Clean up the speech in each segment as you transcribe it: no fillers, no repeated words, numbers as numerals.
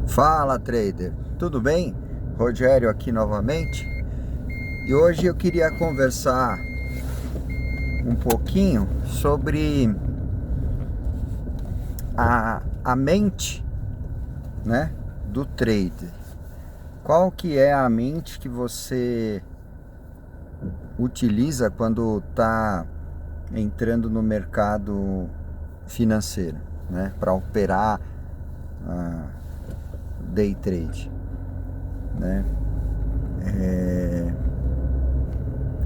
Fala, trader, tudo bem? Rogério aqui novamente. E hoje eu queria conversar um pouquinho sobre a mente, né, do trader. Qual que é a mente que você utiliza quando está entrando no mercado financeiro, né, para operar day trade, né?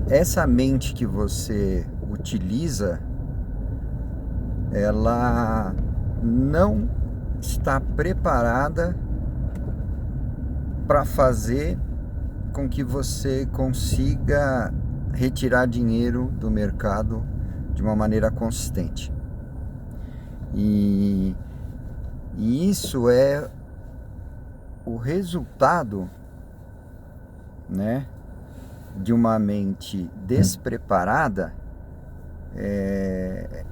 Essa mente que você utiliza, ela não está preparada para fazer com que você consiga retirar dinheiro do mercado de uma maneira consistente. E isso é o resultado, né, de uma mente despreparada.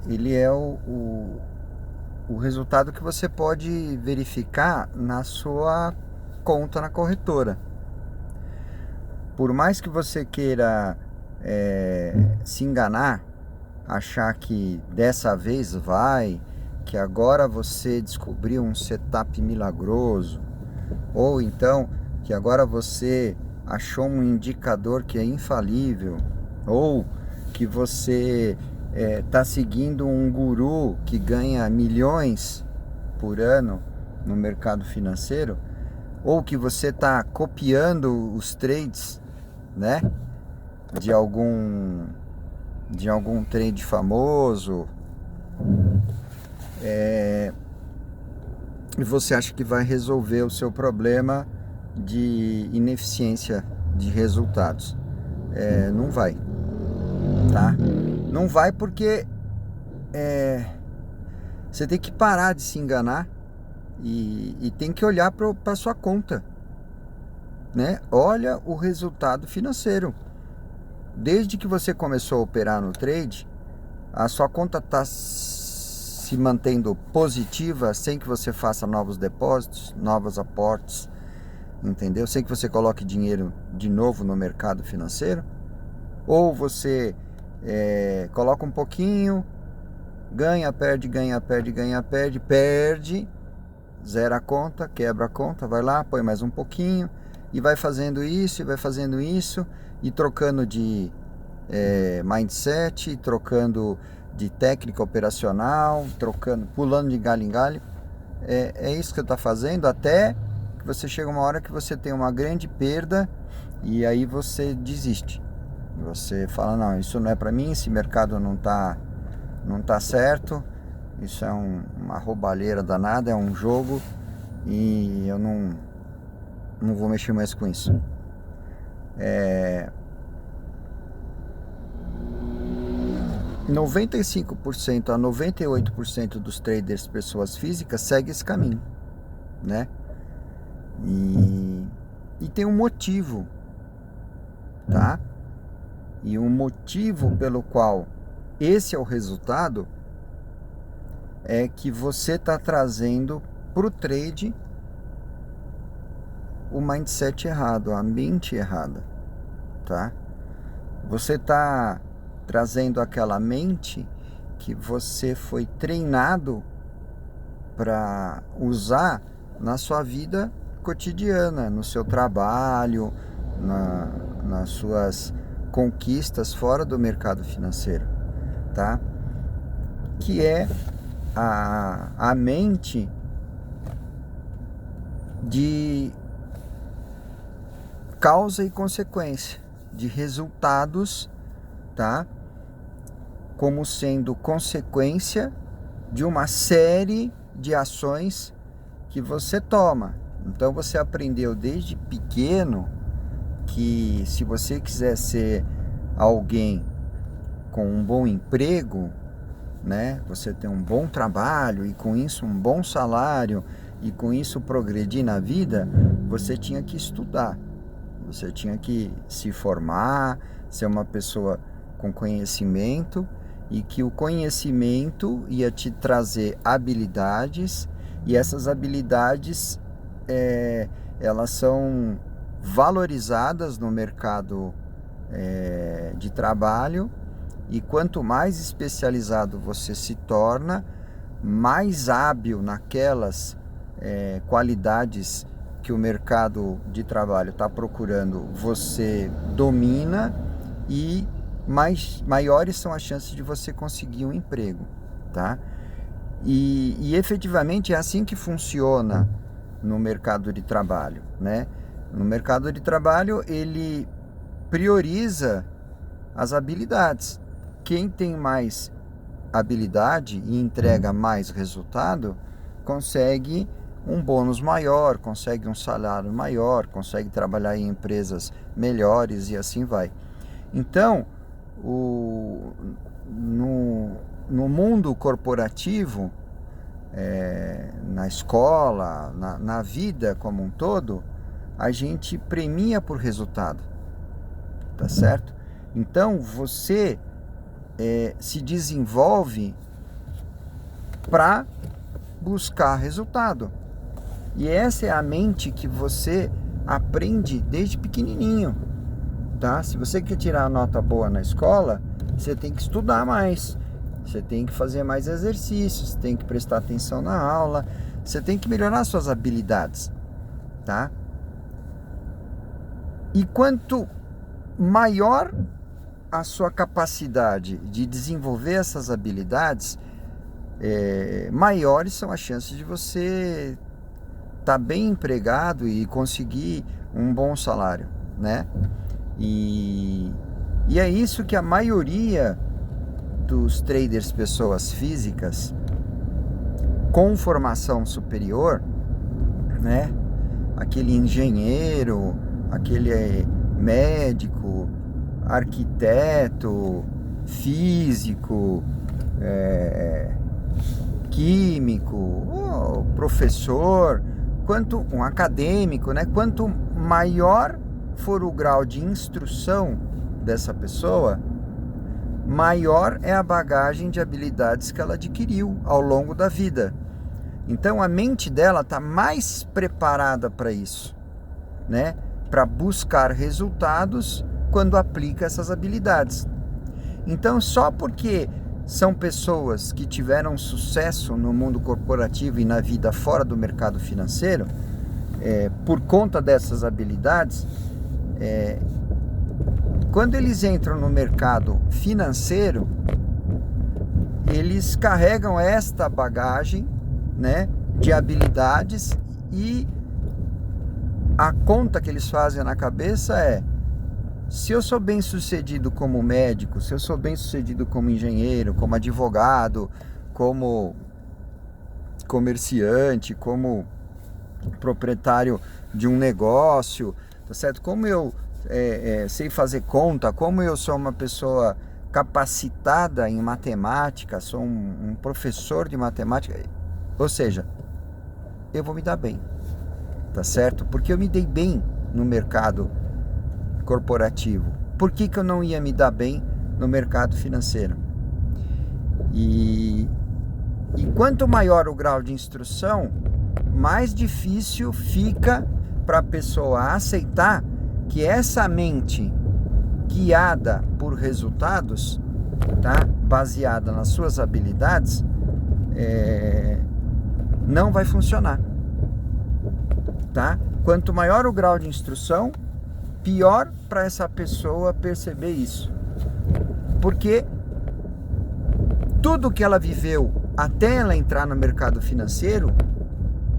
Ele é o resultado que você pode verificar na sua conta na corretora. Por mais que você queira se enganar, achar que dessa vez vai, que agora você descobriu um setup milagroso, ou então que agora você achou um indicador que é infalível, ou que você está seguindo um guru que ganha milhões por ano no mercado financeiro, ou que você está copiando os trades, né, de algum trade famoso, e você acha que vai resolver o seu problema de ineficiência de resultados. Não vai, tá? Não vai porque você tem que parar de se enganar e tem que olhar para sua conta, né? Olha o resultado financeiro. Desde que você começou a operar no trade, a sua conta está se mantendo positiva sem que você faça novos depósitos, novos aportes, entendeu? Sem que você coloque dinheiro de novo no mercado financeiro. Ou você coloca um pouquinho, ganha, perde, zera a conta, quebra a conta, vai lá, põe mais um pouquinho e vai fazendo isso, e trocando de mindset, trocando de técnica operacional, pulando de galho em galho. É isso que você está fazendo até que você chega uma hora que você tem uma grande perda e aí você desiste. Você fala, não, isso não é para mim, esse mercado não tá certo, isso é uma roubalheira danada, é um jogo e eu não vou mexer mais com isso. 95% a 98% dos traders pessoas físicas segue esse caminho, né? E tem um motivo, tá? E um motivo pelo qual esse é o resultado é que você está trazendo para o trade o mindset errado, a mente errada, tá? Você está trazendo aquela mente que você foi treinado para usar na sua vida cotidiana, no seu trabalho, nas suas conquistas fora do mercado financeiro, tá? Que é a mente de causa e consequência, de resultados, tá? Como sendo consequência de uma série de ações que você toma. Então você aprendeu desde pequeno que se você quiser ser alguém com um bom emprego, né, você ter um bom trabalho e com isso um bom salário e com isso progredir na vida, você tinha que estudar, você tinha que se formar, ser uma pessoa com conhecimento, e que o conhecimento ia te trazer habilidades, e essas habilidades elas são valorizadas no mercado de trabalho, e quanto mais especializado você se torna, mais hábil naquelas qualidades que o mercado de trabalho está procurando, você domina, e maiores são as chances de você conseguir um emprego, tá? E efetivamente é assim que funciona no mercado de trabalho, né? No mercado de trabalho, ele prioriza as habilidades. Quem tem mais habilidade e entrega mais resultado, consegue um bônus maior, consegue um salário maior, consegue trabalhar em empresas melhores, e assim vai. Então, no mundo corporativo, na escola, na vida como um todo, a gente premia por resultado, tá certo? Então, você se desenvolve para buscar resultado. E essa é a mente que você aprende desde pequenininho, tá? Se você quer tirar a nota boa na escola, você tem que estudar mais, você tem que fazer mais exercícios, você tem que prestar atenção na aula, você tem que melhorar suas habilidades, tá? E quanto maior a sua capacidade de desenvolver essas habilidades, maiores são as chances de você estar bem empregado e conseguir um bom salário, né? E é isso que a maioria dos traders, pessoas físicas com formação superior, né? Aquele engenheiro, aquele médico, arquiteto, físico, químico, professor, quanto um acadêmico, né? Quanto maior for o grau de instrução dessa pessoa, maior é a bagagem de habilidades que ela adquiriu ao longo da vida. Então a mente dela está mais preparada para isso, né? Para buscar resultados quando aplica essas habilidades. Então, só porque são pessoas que tiveram sucesso no mundo corporativo e na vida fora do mercado financeiro, por conta dessas habilidades, quando eles entram no mercado financeiro, eles carregam esta bagagem, né, de habilidades, e a conta que eles fazem na cabeça se eu sou bem sucedido como médico, se eu sou bem sucedido como engenheiro, como advogado, como comerciante, como proprietário de um negócio, tá certo? Como eu sei fazer conta, como eu sou uma pessoa capacitada em matemática, sou um professor de matemática, ou seja, eu vou me dar bem, tá certo? Porque eu me dei bem no mercado corporativo. Por que eu não ia me dar bem no mercado financeiro? E quanto maior o grau de instrução, mais difícil fica para a pessoa aceitar que essa mente guiada por resultados, tá? Baseada nas suas habilidades, não vai funcionar, tá? Quanto maior o grau de instrução, pior para essa pessoa perceber isso, porque tudo que ela viveu até ela entrar no mercado financeiro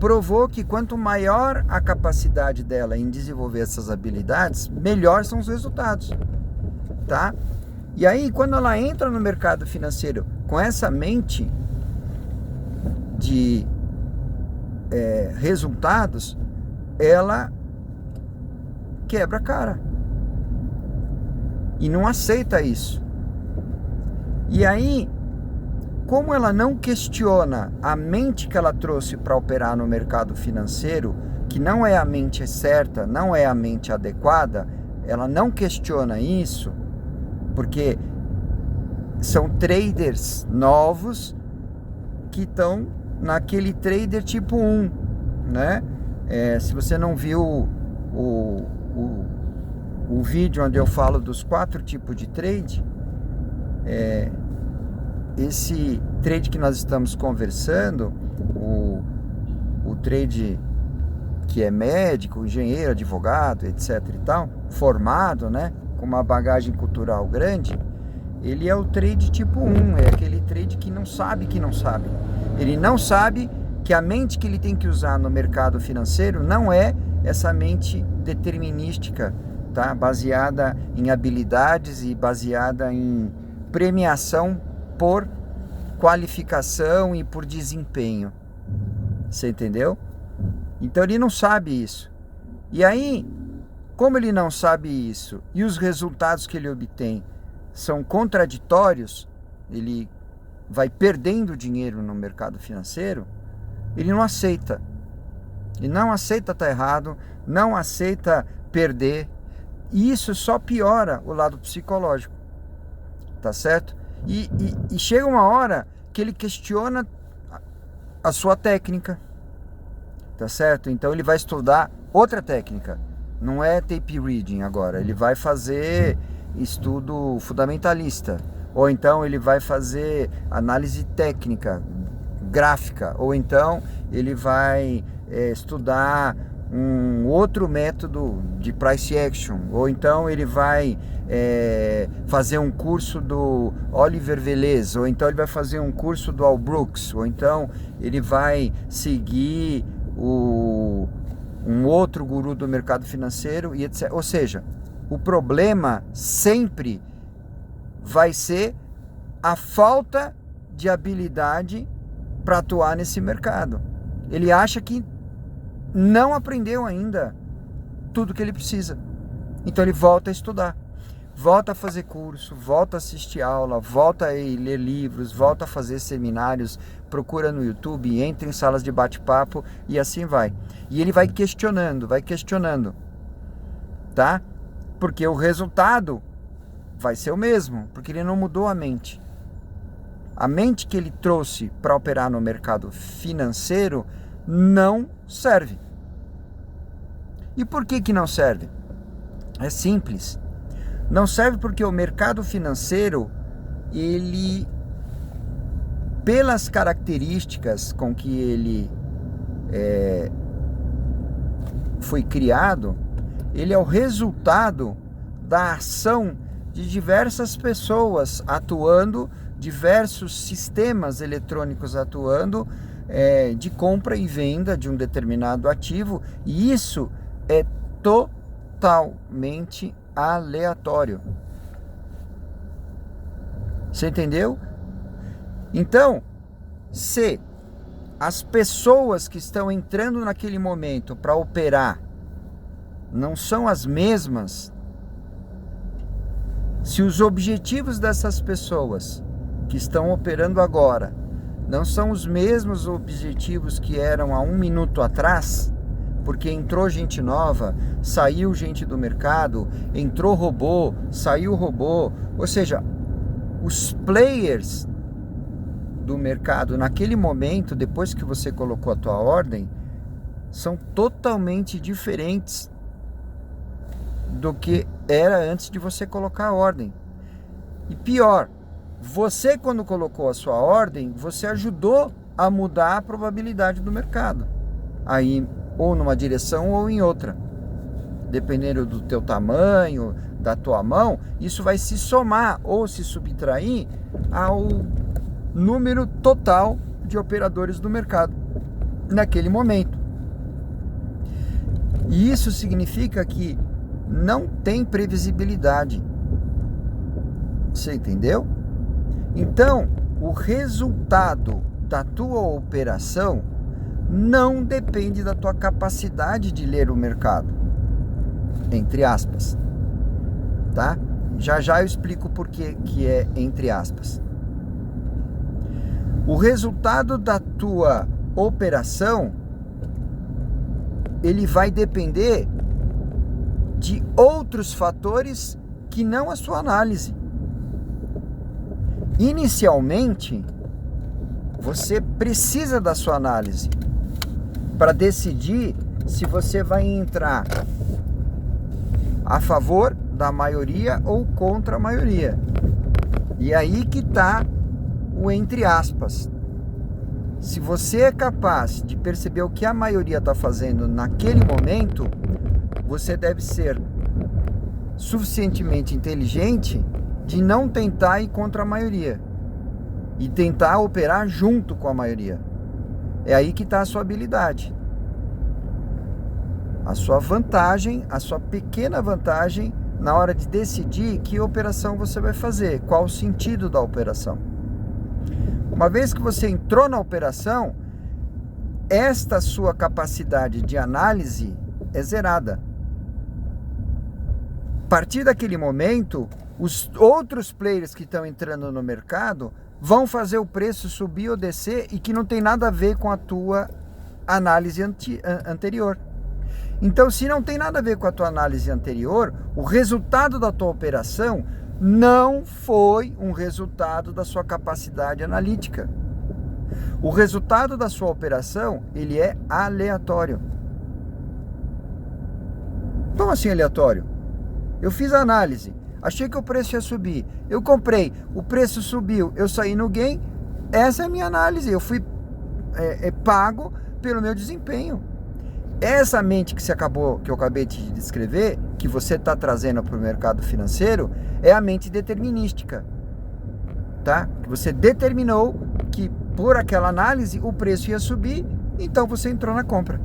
provou que quanto maior a capacidade dela em desenvolver essas habilidades, melhor são os resultados, tá? E aí, quando ela entra no mercado financeiro com essa mente de resultados, ela quebra a cara e não aceita isso. E aí, como ela não questiona a mente que ela trouxe para operar no mercado financeiro, que não é a mente certa, não é a mente adequada, ela não questiona isso, porque são traders novos que estão naquele trader tipo 1, né? Se você não viu o vídeo onde eu falo dos 4 tipos de trade, esse trade que nós estamos conversando, o trade que é médico, engenheiro, advogado, etc e tal, formado, né, com uma bagagem cultural grande, ele é o trade tipo 1, é aquele trade que não sabe que não sabe. Ele não sabe que a mente que ele tem que usar no mercado financeiro não é essa mente determinística, tá? Baseada em habilidades e baseada em premiação por qualificação e por desempenho. Você entendeu? Então ele não sabe isso. E aí, como ele não sabe isso e os resultados que ele obtém são contraditórios, ele vai perdendo dinheiro no mercado financeiro, ele não aceita. Ele não aceita estar errado, não aceita perder. E isso só piora o lado psicológico. Tá certo? E chega uma hora que ele questiona a sua técnica. Tá certo? Então ele vai estudar outra técnica. Não é tape reading agora. Ele vai fazer estudo fundamentalista. Ou então ele vai fazer análise técnica, gráfica. Ou então ele vai estudar um outro método de price action. Ou então ele vai fazer um curso do Oliver Velez. Ou então ele vai fazer um curso do Al Brooks. Ou então ele vai seguir um outro guru do mercado financeiro e etc. Ou seja, o problema sempre vai ser a falta de habilidade para atuar nesse mercado. Ele acha que não aprendeu ainda tudo que ele precisa. Então ele volta a estudar, volta a fazer curso, volta a assistir aula, volta a ler livros, volta a fazer seminários, procura no YouTube, entra em salas de bate-papo e assim vai. E ele vai questionando, tá? Porque o resultado vai ser o mesmo, porque ele não mudou a mente. A mente que ele trouxe para operar no mercado financeiro não serve. E por que não serve? É simples. Não serve porque o mercado financeiro, ele, pelas características com que ele foi criado, ele é o resultado da ação de diversas pessoas atuando, diversos sistemas eletrônicos atuando, de compra e venda de um determinado ativo, e isso é totalmente aleatório. Você entendeu? Então, se as pessoas que estão entrando naquele momento para operar não são as mesmas, se os objetivos dessas pessoas que estão operando agora não são os mesmos objetivos que eram há 1 minuto atrás, porque entrou gente nova, saiu gente do mercado, entrou robô, saiu robô, ou seja, os players do mercado naquele momento, depois que você colocou a tua ordem, são totalmente diferentes do que era antes de você colocar a ordem. E pior, você, quando colocou a sua ordem, você ajudou a mudar a probabilidade do mercado, aí ou numa direção ou em outra, dependendo do teu tamanho, da tua mão, isso vai se somar ou se subtrair ao número total de operadores do mercado naquele momento. E isso significa que não tem previsibilidade. Você entendeu? Então, o resultado da tua operação não depende da tua capacidade de ler o mercado, entre aspas, tá? Já eu explico por que é entre aspas. O resultado da tua operação, ele vai depender de outros fatores que não a sua análise. Inicialmente, você precisa da sua análise para decidir se você vai entrar a favor da maioria ou contra a maioria. E aí que está o entre aspas. Se você é capaz de perceber o que a maioria está fazendo naquele momento, você deve ser suficientemente inteligente de não tentar ir contra a maioria e tentar operar junto com a maioria. É aí que está a sua habilidade, a sua vantagem, a sua pequena vantagem na hora de decidir que operação você vai fazer, qual o sentido da operação. Uma vez que você entrou na operação, esta sua capacidade de análise é zerada. A partir daquele momento, os outros players que estão entrando no mercado vão fazer o preço subir ou descer e que não tem nada a ver com a tua análise anterior. Então, se não tem nada a ver com a tua análise anterior, o resultado da tua operação não foi um resultado da sua capacidade analítica. O resultado da sua operação, ele é aleatório. Como assim aleatório? Eu fiz a análise, achei que o preço ia subir, eu comprei, o preço subiu, eu saí no gain, essa é a minha análise, eu fui pago pelo meu desempenho. Essa mente que eu acabei de descrever, que você está trazendo para o mercado financeiro, é a mente determinística, tá? Que você determinou que por aquela análise o preço ia subir, então você entrou na compra,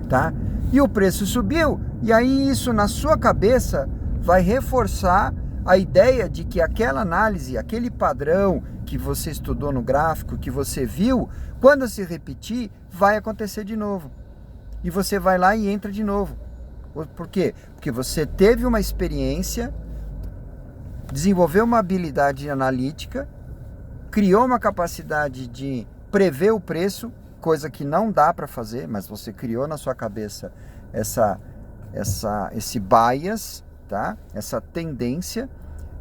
tá? E o preço subiu, e aí isso na sua cabeça vai reforçar a ideia de que aquela análise, aquele padrão que você estudou no gráfico, que você viu, quando se repetir, vai acontecer de novo. E você vai lá e entra de novo. Por quê? Porque você teve uma experiência, desenvolveu uma habilidade analítica, criou uma capacidade de prever o preço, coisa que não dá para fazer, mas você criou na sua cabeça esse bias, tá? Essa tendência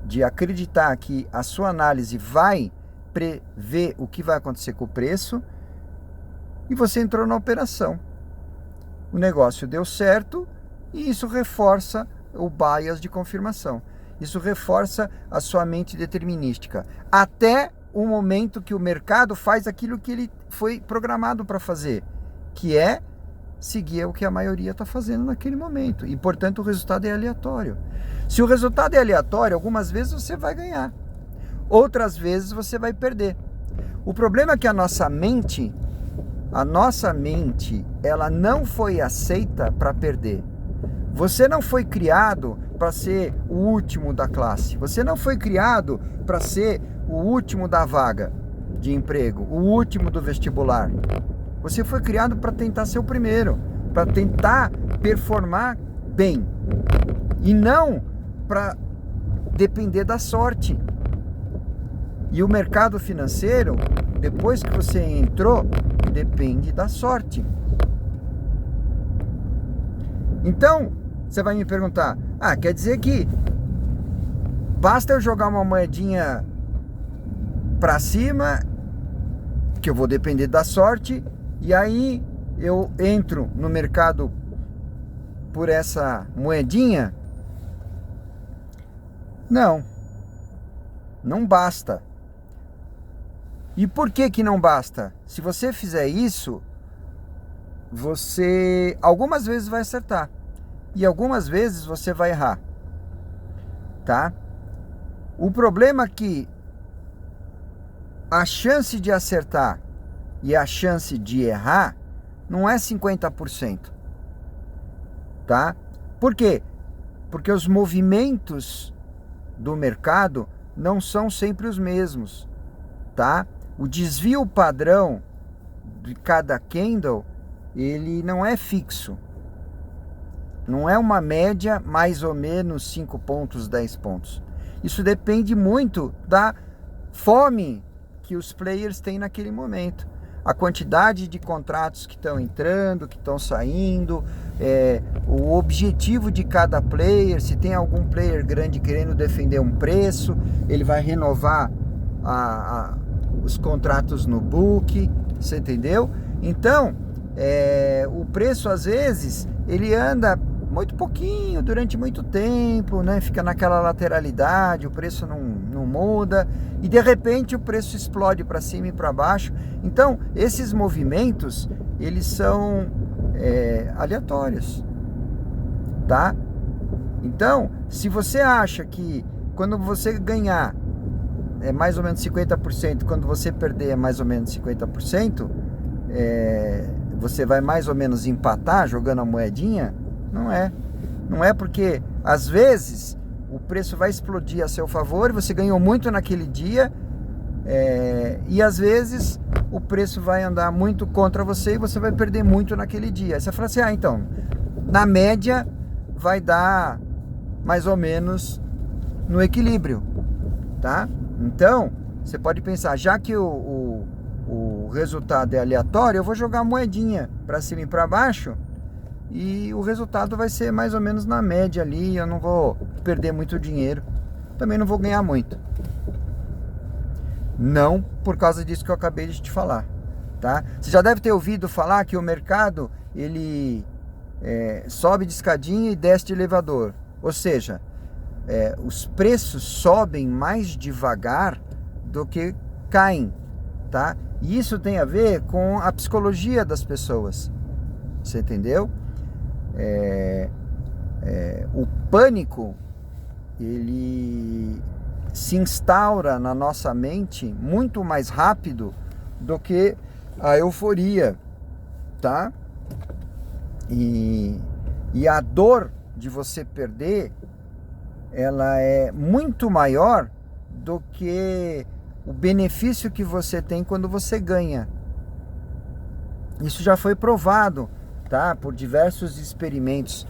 de acreditar que a sua análise vai prever o que vai acontecer com o preço, e você entrou na operação. O negócio deu certo e isso reforça o bias de confirmação. Isso reforça a sua mente determinística. Até o momento que o mercado faz aquilo que ele foi programado para fazer, que é seguir o que a maioria está fazendo naquele momento. E, portanto, o resultado é aleatório. Se o resultado é aleatório, algumas vezes você vai ganhar. Outras vezes você vai perder. O problema é que a nossa mente, ela não foi aceita para perder. Você não foi criado para ser o último da classe. Você não foi criado para ser o último da vaga de emprego, o último do vestibular. Você foi criado para tentar ser o primeiro, para tentar performar bem. E não para depender da sorte. E o mercado financeiro, depois que você entrou, depende da sorte. Então, você vai me perguntar, quer dizer que basta eu jogar uma moedinha para cima, que eu vou depender da sorte, e aí eu entro no mercado por essa moedinha? Não, não basta. E por que não basta? Se você fizer isso, você algumas vezes vai acertar e algumas vezes você vai errar, tá? O problema é que a chance de acertar e a chance de errar não é 50%, tá? Por quê? Porque os movimentos do mercado não são sempre os mesmos, tá? O desvio padrão de cada candle, ele não é fixo. Não é uma média mais ou menos 5 pontos, 10 pontos. Isso depende muito da fome que os players têm naquele momento. A quantidade de contratos que estão entrando, que estão saindo, o objetivo de cada player. Se tem algum player grande querendo defender um preço, ele vai renovar os contratos no book, você entendeu? Então, o preço às vezes ele anda muito pouquinho durante muito tempo, né? Fica naquela lateralidade, o preço não muda e de repente o preço explode para cima e para baixo. Então esses movimentos eles são aleatórios, tá? Então se você acha que quando você ganhar é mais ou menos 50%, quando você perder é mais ou menos 50%, você vai mais ou menos empatar jogando a moedinha, não é porque às vezes o preço vai explodir a seu favor e você ganhou muito naquele dia, e às vezes o preço vai andar muito contra você e você vai perder muito naquele dia. Aí você fala assim, então, na média vai dar mais ou menos no equilíbrio, tá? Então, você pode pensar, já que o resultado é aleatório, eu vou jogar a moedinha para cima e para baixo e o resultado vai ser mais ou menos na média ali, eu não vou perder muito dinheiro, também não vou ganhar muito. Não por causa disso que eu acabei de te falar, tá? Você já deve ter ouvido falar que o mercado, ele sobe de escadinha e desce de elevador, ou seja, os preços sobem mais devagar do que caem, tá? E isso tem a ver com a psicologia das pessoas, você entendeu? O pânico, ele se instaura na nossa mente muito mais rápido do que a euforia, tá? E a dor de você perder, ela é muito maior do que o benefício que você tem quando você ganha. Isso já foi provado, tá? Por diversos experimentos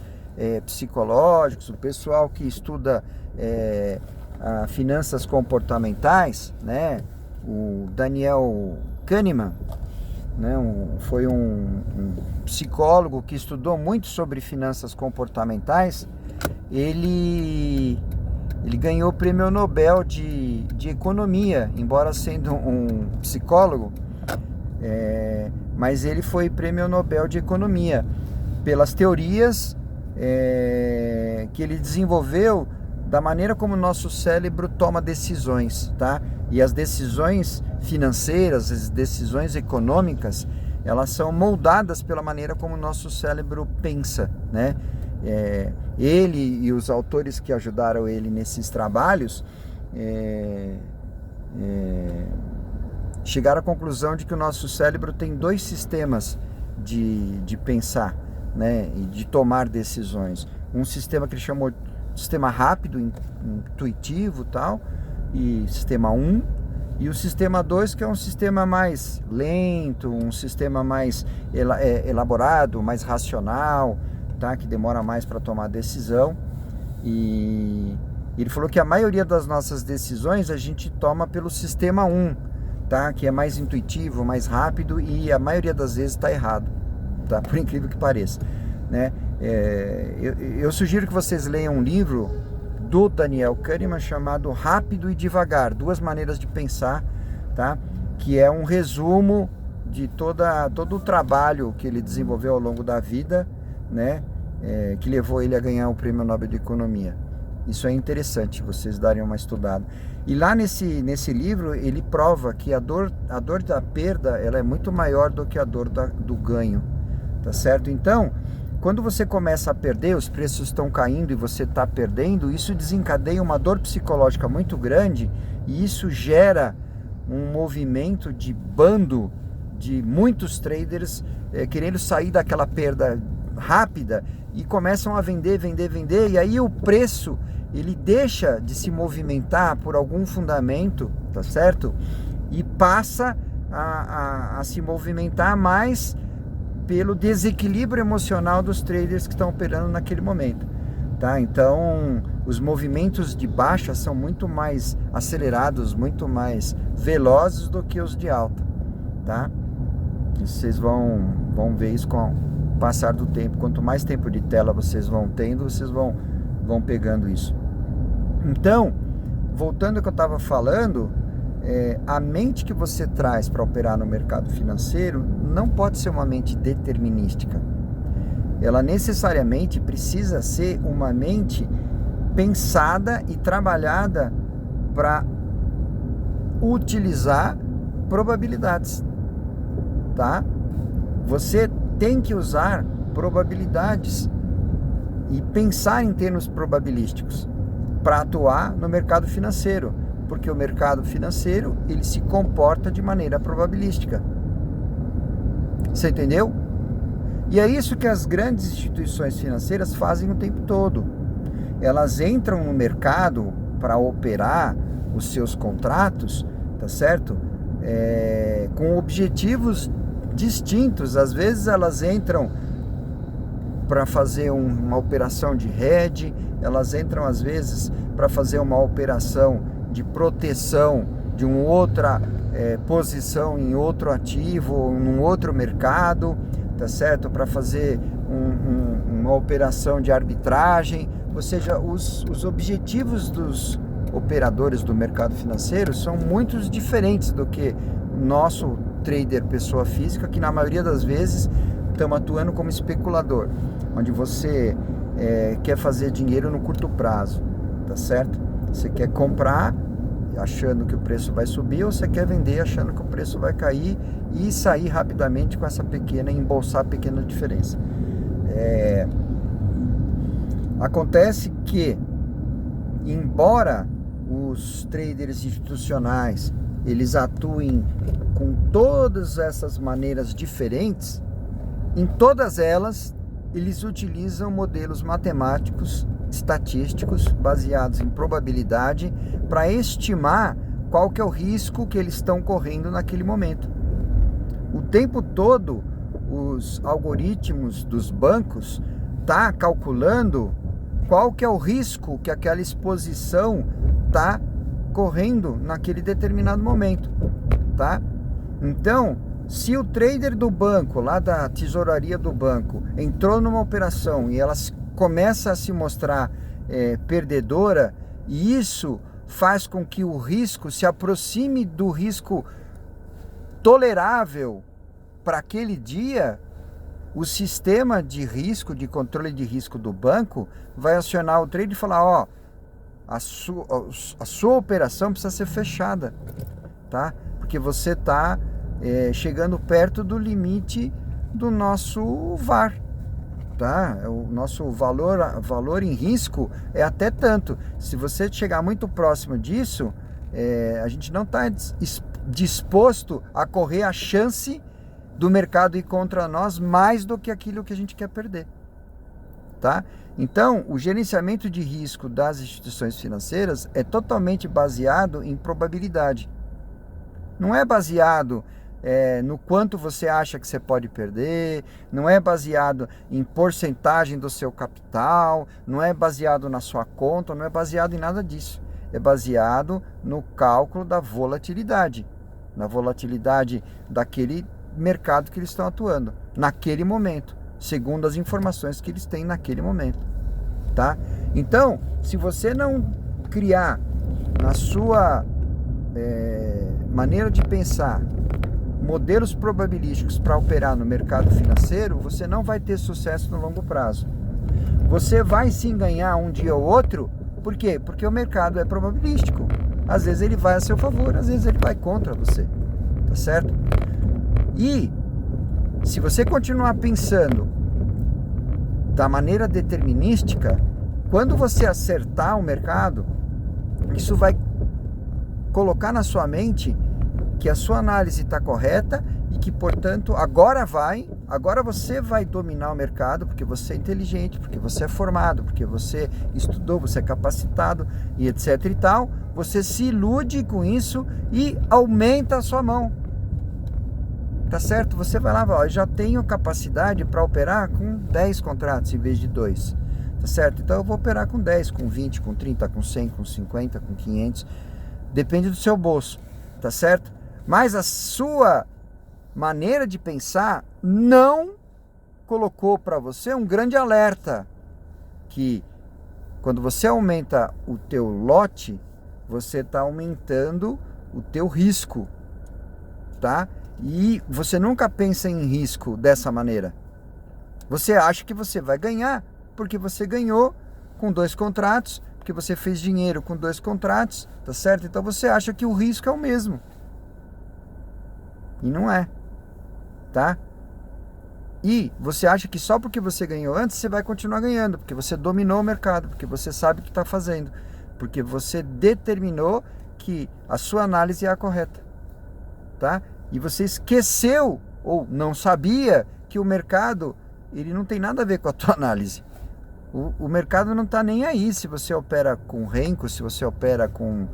psicológicos, o pessoal que estuda finanças comportamentais, né? O Daniel Kahneman, né? Foi um psicólogo que estudou muito sobre finanças comportamentais. Ele ganhou o prêmio Nobel de Economia, embora sendo um psicólogo, mas ele foi prêmio Nobel de Economia pelas teorias que ele desenvolveu da maneira como o nosso cérebro toma decisões, tá? E as decisões financeiras, as decisões econômicas, elas são moldadas pela maneira como o nosso cérebro pensa, né? Ele e os autores que ajudaram ele nesses trabalhos chegaram à conclusão de que o nosso cérebro tem dois sistemas de pensar, né, e de tomar decisões. Um sistema que ele chamou de sistema rápido, intuitivo, tal, e sistema 1, e o sistema 2, que é um sistema mais lento, um sistema mais elaborado, mais racional, tá, que demora mais para tomar decisão. E ele falou que a maioria das nossas decisões a gente toma pelo sistema 1, tá, que é mais intuitivo, mais rápido, e a maioria das vezes está errado, tá, por incrível que pareça, né? Eu sugiro que vocês leiam um livro do Daniel Kahneman chamado Rápido e Devagar, Duas Maneiras de Pensar, tá? Que é um resumo de todo o trabalho que ele desenvolveu ao longo da vida, né? Que levou ele a ganhar o Prêmio Nobel de Economia. Isso é interessante, vocês darem uma estudada. E lá nesse livro ele prova que a dor da perda, ela é muito maior do que a dor do ganho, tá certo? Então, quando você começa a perder, os preços estão caindo e você está perdendo, isso desencadeia uma dor psicológica muito grande e isso gera um movimento de bando de muitos traders querendo sair daquela perda rápida e começam a vender, e aí o preço ele deixa de se movimentar por algum fundamento, tá certo? E passa a se movimentar mais pelo desequilíbrio emocional dos traders que estão operando naquele momento, tá? Então, os movimentos de baixa são muito mais acelerados, muito mais velozes do que os de alta, tá? E vocês vão ver isso com o passar do tempo. Quanto mais tempo de tela vocês vão tendo, vocês vão pegando isso. Então, voltando ao que eu estava falando, a mente que você traz para operar no mercado financeiro não pode ser uma mente determinística. Ela necessariamente precisa ser uma mente pensada e trabalhada para utilizar probabilidades, tá? Você tem que usar probabilidades e pensar em termos probabilísticos para atuar no mercado financeiro, porque o mercado financeiro ele se comporta de maneira probabilística. Você entendeu? E é isso que as grandes instituições financeiras fazem o tempo todo. Elas entram no mercado para operar os seus contratos, tá certo? Com objetivos distintos. Às vezes elas entram para fazer uma operação de hedge, elas entram às vezes para fazer uma operação de proteção de uma outra posição em outro ativo ou em um outro mercado, tá certo? Para fazer uma operação de arbitragem. Ou seja, os objetivos dos operadores do mercado financeiro são muito diferentes do que o nosso trader pessoa física, que na maioria das vezes estamos atuando como especulador, onde você quer fazer dinheiro no curto prazo, tá certo? Você quer comprar achando que o preço vai subir, ou você quer vender achando que o preço vai cair e sair rapidamente com essa embolsar a pequena diferença. Acontece que, embora os traders institucionais eles atuem com todas essas maneiras diferentes, em todas elas eles utilizam modelos matemáticos, estatísticos, baseados em probabilidade, para estimar qual que é o risco que eles estão correndo naquele momento. O tempo todo, os algoritmos dos bancos estão calculando qual que é o risco que aquela exposição está correndo naquele determinado momento, tá? Então, se o trader do banco, lá da tesouraria do banco, entrou numa operação e ela começa a se mostrar perdedora, e isso faz com que o risco se aproxime do risco tolerável para aquele dia, o sistema de risco, de controle de risco do banco, vai acionar o trader e falar, a sua operação precisa ser fechada, tá? Porque você está chegando perto do limite do nosso VaR, tá? O nosso valor em risco é até tanto. Se você chegar muito próximo disso, a gente não está disposto a correr a chance do mercado ir contra nós mais do que aquilo que a gente quer perder, tá? Então, o gerenciamento de risco das instituições financeiras é totalmente baseado em probabilidade. Não é baseado no quanto você acha que você pode perder, não é baseado em porcentagem do seu capital, não é baseado na sua conta, não é baseado em nada disso. É baseado no cálculo da volatilidade, na volatilidade daquele mercado que eles estão atuando, naquele momento, segundo as informações que eles têm naquele momento, tá? Então, se você não criar na sua maneira de pensar modelos probabilísticos para operar no mercado financeiro, você não vai ter sucesso no longo prazo. Você vai sim ganhar um dia ou outro. Por quê? Porque o mercado é probabilístico. Às vezes ele vai a seu favor, às vezes ele vai contra você, tá certo? E se você continuar pensando da maneira determinística, quando você acertar o mercado, isso vai colocar na sua mente que a sua análise está correta e que, portanto, agora você vai dominar o mercado, porque você é inteligente, porque você é formado, porque você estudou, você é capacitado e etc e tal. Você se ilude com isso e aumenta a sua mão. Tá certo? Você vai lá, eu já tenho capacidade para operar com 10 contratos em vez de 2. Tá certo? Então eu vou operar com 10, com 20, com 30, com 100, com 50, com 500. Depende do seu bolso. Tá certo? Mas a sua maneira de pensar não colocou para você um grande alerta. Que quando você aumenta o teu lote, você está aumentando o teu risco, tá? E você nunca pensa em risco dessa maneira. Você acha que você vai ganhar, porque você ganhou com 2 contratos, porque você fez dinheiro com 2 contratos, tá certo? Então você acha que o risco é o mesmo. E não é, tá? E você acha que só porque você ganhou antes, você vai continuar ganhando, porque você dominou o mercado, porque você sabe o que está fazendo, porque você determinou que a sua análise é a correta, tá? E você esqueceu ou não sabia que o mercado, ele não tem nada a ver com a tua análise. O mercado não está nem aí se você opera com renko, se você opera com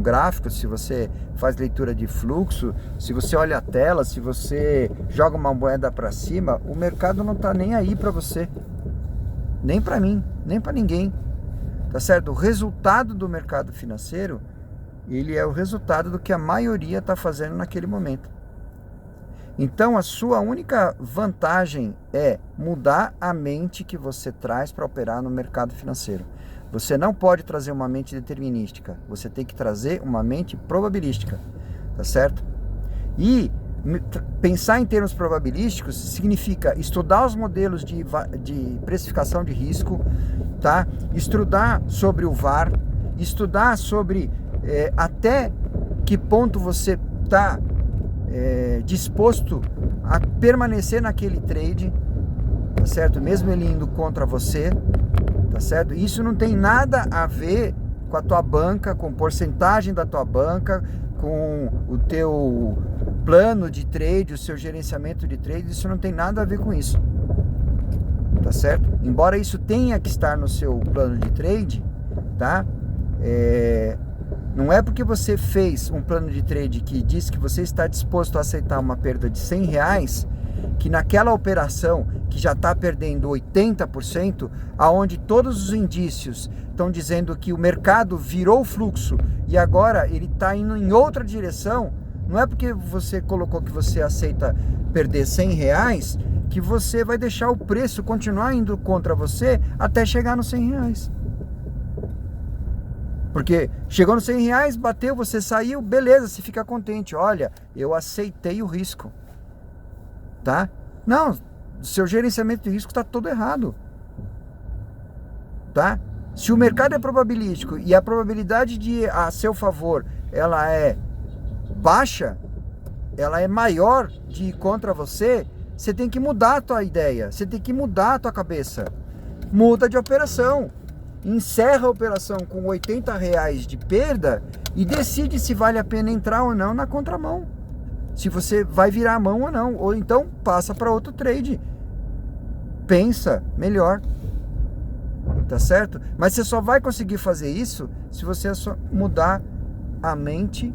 gráficos, se você faz leitura de fluxo, se você olha a tela, se você joga uma moeda para cima, o mercado não está nem aí para você, nem para mim, nem para ninguém, tá certo? O resultado do mercado financeiro, ele é o resultado do que a maioria está fazendo naquele momento. Então a sua única vantagem é mudar a mente que você traz para operar no mercado financeiro. Você não pode trazer uma mente determinística, você tem que trazer uma mente probabilística, tá certo? E pensar em termos probabilísticos significa estudar os modelos de precificação de risco, tá? Estudar sobre o VaR, estudar sobre até que ponto você está disposto a permanecer naquele trade, tá certo? Mesmo ele indo contra você, tá certo? Isso não tem nada a ver com a tua banca, com porcentagem da tua banca, com o teu plano de trade, o seu gerenciamento de trade, isso não tem nada a ver com isso, tá certo? Embora isso tenha que estar no seu plano de trade, tá? Não é porque você fez um plano de trade que diz que você está disposto a aceitar uma perda de R$100, que naquela operação que já está perdendo 80%, aonde todos os indícios estão dizendo que o mercado virou o fluxo e agora ele está indo em outra direção, não é porque você colocou que você aceita perder R$100 que você vai deixar o preço continuar indo contra você até chegar nos R$100. Porque chegou nos R$100, bateu, você saiu, beleza, você fica contente. Olha, eu aceitei o risco, tá? Não, seu gerenciamento de risco está todo errado, tá? Se o mercado é probabilístico e a probabilidade de ir a seu favor, ela é baixa, ela é maior de ir contra você, você tem que mudar a tua ideia, você tem que mudar a tua cabeça. Muda de operação. Encerra a operação com R$80 de perda e decide se vale a pena entrar ou não na contramão. Se você vai virar a mão ou não. Ou então passa para outro trade. Pensa melhor. Tá certo? Mas você só vai conseguir fazer isso se você só mudar a mente